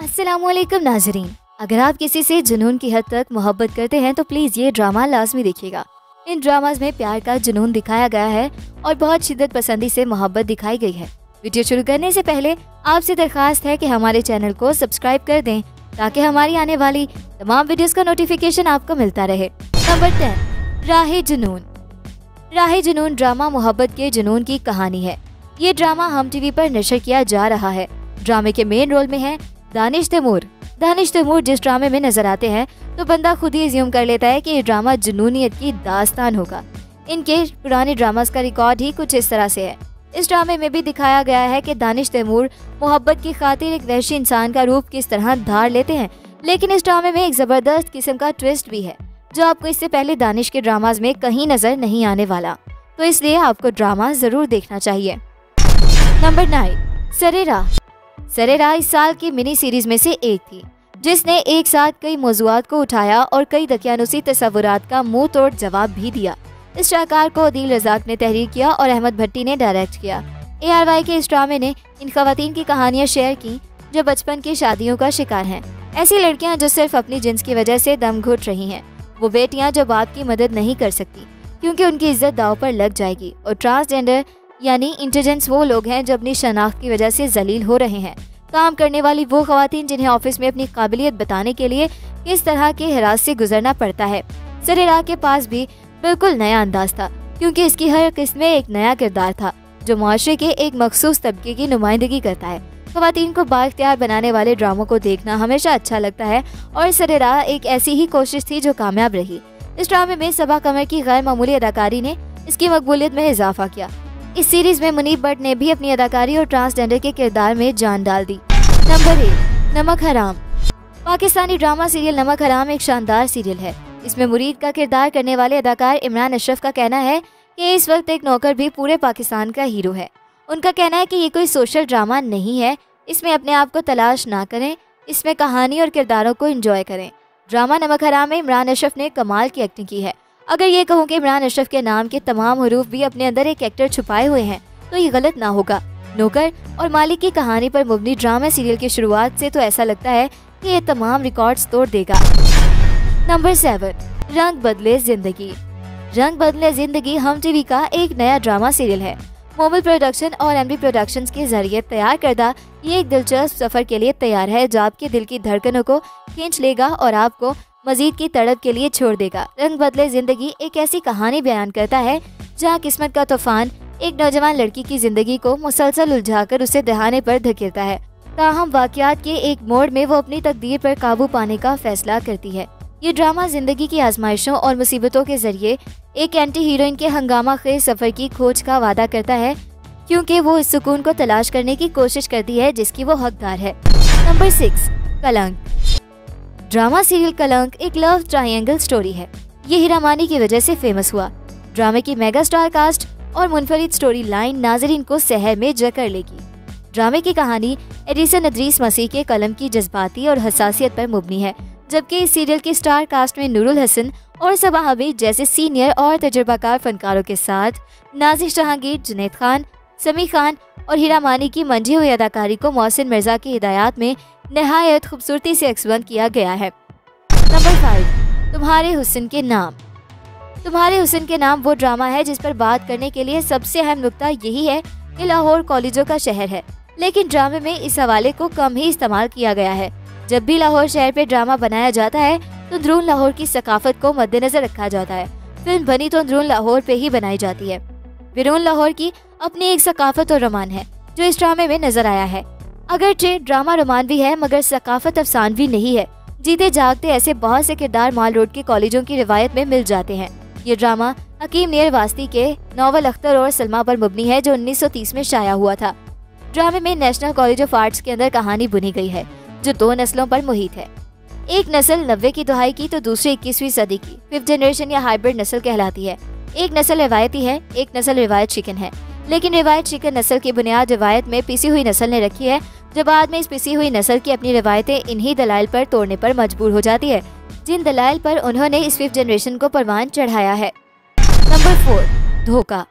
अस्सलामुअलैकुम नाजरीन, अगर आप किसी से जुनून की हद तक मोहब्बत करते हैं तो प्लीज ये ड्रामा लाजमी देखिएगा। इन ड्रामाज में प्यार का जुनून दिखाया गया है और बहुत शिद्दत पसंदी से मोहब्बत दिखाई गई है। वीडियो शुरू करने से पहले आपसे दरखास्त है कि हमारे चैनल को सब्सक्राइब कर दें ताकि हमारी आने वाली तमाम वीडियोस का नोटिफिकेशन आपको मिलता रहे। नंबर 10, राहे जुनून। राहे जुनून ड्रामा मोहब्बत के जुनून की कहानी है। ये ड्रामा हम टीवी पर नशर किया जा रहा है। ड्रामे के मेन रोल में है दानिश तैमूर। दानिश तैमूर जिस ड्रामे में नजर आते हैं तो बंदा खुद ही अज्यूम कर लेता है कि ये ड्रामा जुनूनियत की दास्तान होगा। इनके पुराने ड्रामास का रिकॉर्ड ही कुछ इस तरह से है। इस ड्रामे में भी दिखाया गया है कि दानिश तैमूर मोहब्बत की खातिर एक वहशी इंसान का रूप किस तरह धार लेते हैं, लेकिन इस ड्रामे में एक जबरदस्त किस्म का ट्विस्ट भी है जो आपको इससे पहले दानिश के ड्रामाज में कहीं नजर नहीं आने वाला, तो इसलिए आपको ड्रामा जरूर देखना चाहिए। नंबर 9, सरे राह। सरे राह इस साल की मिनी सीरीज में से एक थी जिसने एक साथ कई मौज़ूआत को उठाया और कई दकियानुसी तस्वुरात का मुंह तोड़ जवाब भी दिया। इस शाहकार को अदील रज़ाक ने तहरीर किया और अहमद भट्टी ने डायरेक्ट किया। ARY के इस ड्रामे ने इन खवातीन की कहानियां शेयर की जो बचपन की शादियों का शिकार हैं। ऐसी लड़कियां जो सिर्फ अपनी जिन्स की वजह से दम घुट रही हैं, वो बेटियां जो बाप की मदद नहीं कर सकती क्योंकि उनकी इज्जत दाव पर लग जाएगी, और ट्रांसजेंडर यानी इंटेलिजेंस वो लोग हैं जो अपनी शनाख्त की वजह से जलील हो रहे हैं। काम करने वाली वो खवातीन जिन्हें ऑफिस में अपनी काबिलियत बताने के लिए किस तरह के हिरास से गुजरना पड़ता है। सरे राह के पास भी बिल्कुल नया अंदाज था क्योंकि इसकी हर किस्म में एक नया किरदार था जो माशरे के एक मखसूस तबके की नुमाइंदगी करता है। खवातीन को बाइख्तियार बनाने वाले ड्रामों को देखना हमेशा अच्छा लगता है और सरे राह एक ऐसी ही कोशिश थी जो कामयाब रही। इस ड्रामे में सबा कमर की गैर मामूली अदाकारी ने इसकी मकबूलियत में इजाफा किया। इस सीरीज में मुनीब भट्ट ने भी अपनी अदाकारी और ट्रांसजेंडर के किरदार में जान डाल दी। नंबर 1, नमक हराम। पाकिस्तानी ड्रामा सीरियल नमक हराम एक शानदार सीरियल है। इसमें मुरीद का किरदार करने वाले अदाकार इमरान अशरफ का कहना है कि इस वक्त एक नौकर भी पूरे पाकिस्तान का हीरो है। उनका कहना है कि ये कोई सोशल ड्रामा नहीं है, इसमें अपने आप को तलाश ना करें, इसमें कहानी और किरदारों को एंजॉय करें। ड्रामा नमक हराम में इमरान अशरफ ने कमाल की एक्टिंग की है। अगर ये कहूँ कि इमरान अशरफ के नाम के तमाम हरूफ भी अपने अंदर एक एक्टर छुपाए हुए हैं तो ये गलत ना होगा। नौकर और मालिक की कहानी पर मुबनी ड्रामा सीरियल की शुरुआत से तो ऐसा लगता है कि ये तमाम रिकॉर्ड्स तोड़ देगा। नंबर 7, रंग बदले जिंदगी। रंग बदले जिंदगी हम टीवी का एक नया ड्रामा सीरियल है। मोबाइल प्रोडक्शन और MD प्रोडक्शंस के जरिए तैयार करदा ये एक दिलचस्प सफर के लिए तैयार है जो आपके दिल की धड़कनों को खींच लेगा और आपको मजीद की तड़प के लिए छोड़ देगा। रंग बदले जिंदगी एक ऐसी कहानी बयान करता है जहाँ किस्मत का तूफान एक नौजवान लड़की की जिंदगी को मुसलसल उलझाकर उसे दहाने पर धकेलता है। ताहम वाकयात के एक मोड़ में वो अपनी तकदीर पर काबू पाने का फैसला करती है। ये ड्रामा जिंदगी की आजमाइशों और मुसीबतों के जरिए एक एंटी हीरोइन के हंगामा खेज सफर की खोज का वादा करता है क्योंकि वो इस सुकून को तलाश करने की कोशिश करती है जिसकी वो हकदार है। नंबर 6, कलंक। ड्रामा सीरियल कलंक एक लव ट्रायंगल स्टोरी है। ये हीरा मानी की वजह से फेमस हुआ। ड्रामे की मेगा स्टार कास्ट और मुनफरिद स्टोरी लाइन नाजरीन को सहर में जकड़ लेगी। ड्रामे की कहानी एडिसन अदरीस मसीह के कलम की जज्बाती और हसासियत पर मुबनी है, जबकि इस सीरियल की स्टार कास्ट में नूरुल हसन और सबा हमीद जैसे सीनियर और तजुर्बाकार फनकारों के साथ नाजिश जहांगीर, जुनैद खान, समी खान और हीरा मानी की मंझी हुई अदाकारी को मोहसिन मिर्जा की हिदायत में नहायत खूबसूरती से एक्सबंद किया गया है। नंबर 5, तुम्हारे हुस्न के नाम। तुम्हारे हुस्न के नाम वो ड्रामा है जिस पर बात करने के लिए सबसे अहम नुक्ता यही है कि लाहौर कॉलेजों का शहर है, लेकिन ड्रामे में इस हवाले को कम ही इस्तेमाल किया गया है। जब भी लाहौर शहर पे ड्रामा बनाया जाता है तो अंदरून लाहौर की सकाफत को मद्देनजर रखा जाता है। फिल्म बनी तो अंदरून लाहौर पे ही बनाई जाती है। बिरून लाहौर की अपनी एक सकाफत और रोमान है जो इस ड्रामे में नजर आया है। अगरचे ड्रामा रोमानवी है मगर सकाफत अफसानवी नहीं है। जीते जागते ऐसे बहुत से किरदार माल रोड के कॉलेजों की रिवायत में मिल जाते हैं। ये ड्रामा हकीम नियर वास्ती के नॉवल अख्तर और सलमा पर मुबनी है जो 1930 में शाया हुआ था। ड्रामे में नेशनल कॉलेज ऑफ आर्ट्स के अंदर कहानी बुनी गई है जो 2 नस्लों पर मुहित है। एक नस्ल 90 की दुहाई की तो दूसरी 21वीं सदी की 5th जनरेशन या हाइब्रिड नस्ल कहलाती है। एक नस्ल रिवायती है, एक नस्ल रिवायत शिकन है, लेकिन रिवायत शिकन नस्ल की बुनियाद रिवायत में पिसी हुई नस्ल ने रखी है जो बाद में इस पिसी हुई नस्ल की अपनी रिवायतें इन्हीं दलाइल पर तोड़ने पर मजबूर हो जाती है जिन दलाइल पर उन्होंने इस 5th जनरेशन को परवान चढ़ाया है। नंबर 4, धोखा।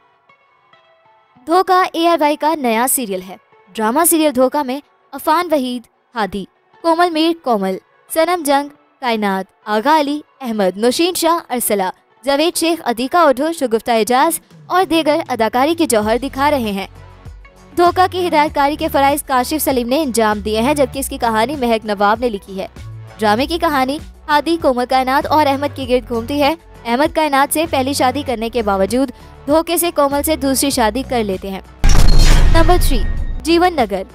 धोखा ARY का नया सीरियल है। ड्रामा सीरियल धोखा में अफान वहीद, हादी कोमल मीर कोमल, सनम जंग, कायनात, आगा अली, अहमद, नौशीन शाह, अरसला, जावेद शेख, अतीका उद्धव, शगुफ्ता एजाज और दीगर अदाकारी के जौहर दिखा रहे हैं। धोखा की हिदायतकारी के फराइज काशिफ सलीम ने अंजाम दिए हैं, जबकि इसकी कहानी महक नवाब ने लिखी है। ड्रामे की कहानी हादी, कोमल, कायनात और अहमद के गिर्द घूमती है। अहमद कायनात से पहली शादी करने के बावजूद धोखे से कोमल से दूसरी शादी कर लेते हैं। नंबर 3, जीवन नगर।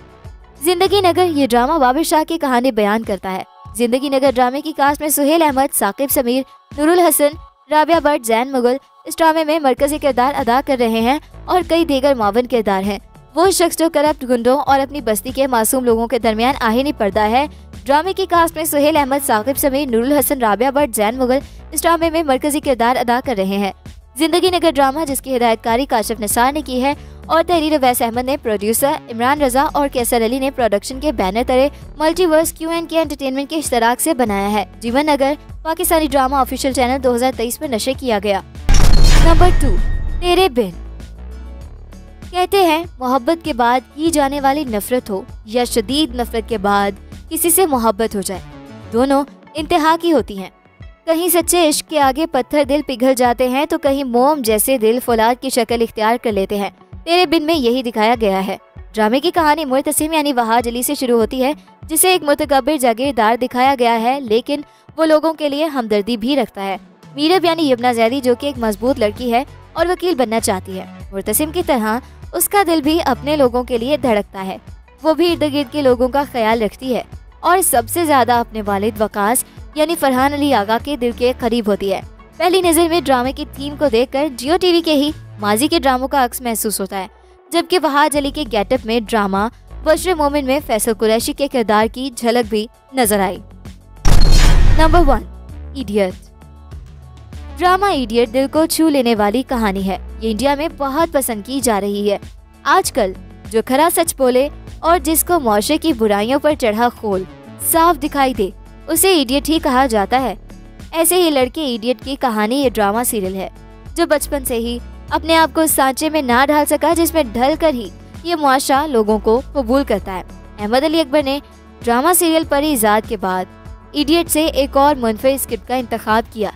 जिंदगी नगर ये ड्रामा बाबर शाह की कहानी बयान करता है। जिंदगी नगर ड्रामे की कास्ट में सुहेल अहमद, साकिब समीर, नूरुल हसन, राबिया भट्ट, जैन मुगल इस ड्रामे में मरकजी किरदार अदा कर रहे हैं और कई दीगर मावन किरदार हैं। वो शख्स जो करप्ट गुंडों और अपनी बस्ती के मासूम लोगों के दरमियान आहीनी पर्दा है। ड्रामे की कास्ट में सुहेल अहमद, साकिब समीर, नूरुल हसन, राबिया भट्ट, जैन मुगल इस ड्रामे में मरकजी किरदार अदा कर रहे हैं। जिंदगी नगर ड्रामा जिसकी हिदायतकारी काशिफ निसार ने की है और तहरीर अवैस अहमद ने, प्रोड्यूसर इमरान रजा और कैसर अली ने प्रोडक्शन के बैनर तले मल्टीवर्स Q&K एंटरटेनमेंट के इश्तराक से बनाया है। जीवन नगर पाकिस्तानी ड्रामा ऑफिशियल चैनल 2023 में नशर किया गया। नंबर 2, तेरे बिन। कहते हैं मोहब्बत के बाद की जाने वाली नफरत हो या शदीद नफरत के बाद किसी से मोहब्बत हो जाए, दोनों इंतहा की होती हैं। कहीं सच्चे इश्क के आगे पत्थर दिल पिघल जाते हैं तो कहीं मोम जैसे दिल फौलाद की शक्ल इख्तियार कर लेते हैं। तेरे बिन में यही दिखाया गया है। ड्रामे की कहानी मुर्तसिम यानी वहाज अली से शुरू होती है, जिसे एक मुतकब्बिर जागीरदार दिखाया गया है, लेकिन वो लोगों के लिए हमदर्दी भी रखता है। मीरब यानी यमुना जैदी जो कि एक मजबूत लड़की है और वकील बनना चाहती है। मुर्तसिम की तरह उसका दिल भी अपने लोगों के लिए धड़कता है। वो भी इर्द गिर्द के लोगों का ख्याल रखती है और सबसे ज्यादा अपने वालिद वकास यानी फरहान अली आगा के दिल के करीब होती है। पहली नजर में ड्रामे की थीम को देखकर जियो टीवी के ही माजी के ड्रामों का अक्स महसूस होता है, जबकि वहाज अली के गेटअप में ड्रामा बशर मोमिन में फैसल कुरैशी के किरदार की झलक भी नजर आई। Number 1, idiot. ड्रामा इडियट दिल को छू लेने वाली कहानी है। ये इंडिया में बहुत पसंद की जा रही है। आजकल जो खरा सच बोले और जिसको मौशे की बुराइयों पर चढ़ा खोल साफ दिखाई दे उसे इडियट ही कहा जाता है। ऐसे ही लड़के इडियट की कहानी ये ड्रामा सीरियल है, जो बचपन से ही अपने आप को सांचे में ना ढाल सका, जिसमें ढल कर ही ये मुआशरा लोगों को कबूल करता है। अहमद अली अकबर ने ड्रामा सीरियल परी इजाद के बाद इडियट से एक और मुनफरिद स्क्रिप्ट का इंतखाब किया।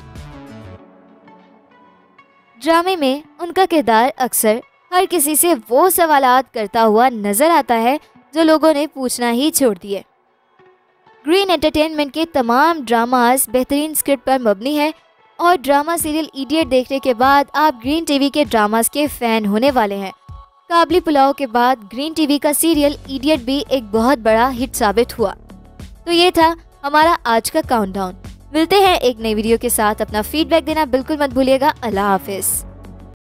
ड्रामे में उनका किरदार अक्सर हर किसी से वो सवालात करता हुआ नजर आता है जो लोगों ने पूछना ही छोड़ दिए। ग्रीन एंटरटेनमेंट के तमाम ड्रामास बेहतरीन स्क्रिप्ट पर मबनी है और ड्रामा सीरियल इडियट देखने के बाद आप ग्रीन टीवी के ड्रामास के फैन होने वाले हैं। काबली पुलाव के बाद ग्रीन टीवी का सीरियल इडियट भी एक बहुत बड़ा हिट साबित हुआ। तो ये था हमारा आज का काउंटडाउन। मिलते हैं एक नई वीडियो के साथ। अपना फीडबैक देना बिल्कुल मत भूलिएगा। अल्लाह हाफिज।